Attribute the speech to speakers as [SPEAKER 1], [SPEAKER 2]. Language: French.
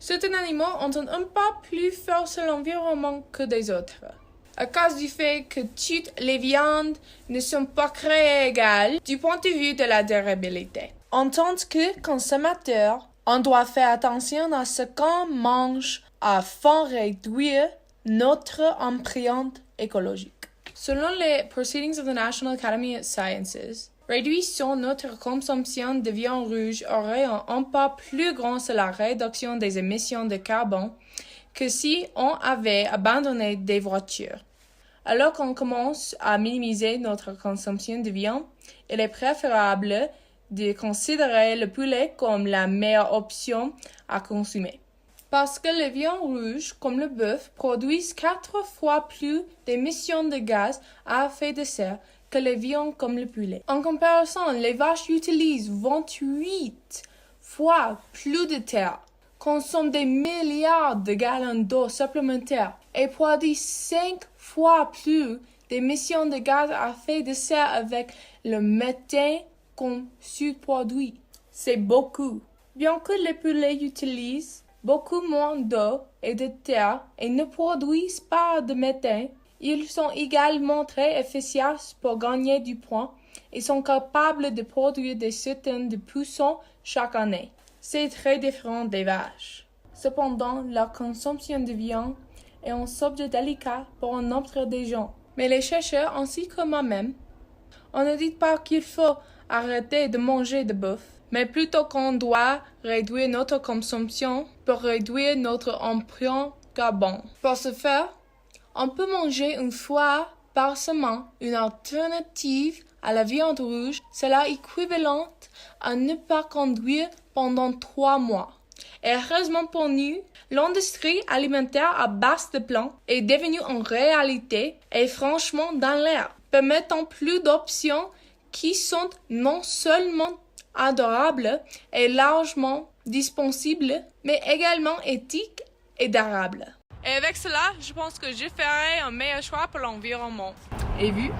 [SPEAKER 1] Certains animaux ont un impact plus fort sur l'environnement que des autres, à cause du fait que toutes les viandes ne sont pas créées égales du point de vue de la durabilité. En tant que consommateur, on doit faire attention à ce qu'on mange afin de réduire notre empreinte écologique. Selon les Proceedings of the National Academy of Sciences, réduisant notre consommation de viande rouge aurait un impact plus grand sur la réduction des émissions de carbone que si on avait abandonné des voitures. Alors qu'on commence à minimiser notre consommation de viande, il est préférable de considérer le poulet comme la meilleure option à consommer. Parce que les viandes rouges, comme le bœuf, produisent 4 fois plus d'émissions de gaz à effet de serre que les viandes comme le poulet. En comparaison, les vaches utilisent 28 fois plus de terre, consomment des milliards de gallons d'eau supplémentaires et produisent 5 fois plus d'émissions de gaz à effet de serre avec le méthane qu'on surproduit. C'est beaucoup. Bien que les poulets utilisent beaucoup moins d'eau et de terre et ne produisent pas de méthane, ils sont également très efficaces pour gagner du poids et sont capables de produire des centaines de poussons chaque année. C'est très différent des vaches. Cependant, la consommation de viande est un sujet délicat pour un nombre de gens. Mais les chercheurs, ainsi que moi-même, on ne dit pas qu'il faut arrêter de manger de bœuf, mais plutôt qu'on doit réduire notre consommation pour réduire notre empreinte carbone. Pour ce faire, on peut manger une fois par semaine une alternative à la viande rouge, cela équivalente à ne pas conduire pendant 3 mois. Et heureusement pour nous, l'industrie alimentaire à base de plantes est devenue une réalité et franchement dans l'air, permettant plus d'options qui sont non seulement adorables et largement disponibles, mais également éthiques et durables. Et avec cela, je pense que je ferai un meilleur choix pour l'environnement. Et vous?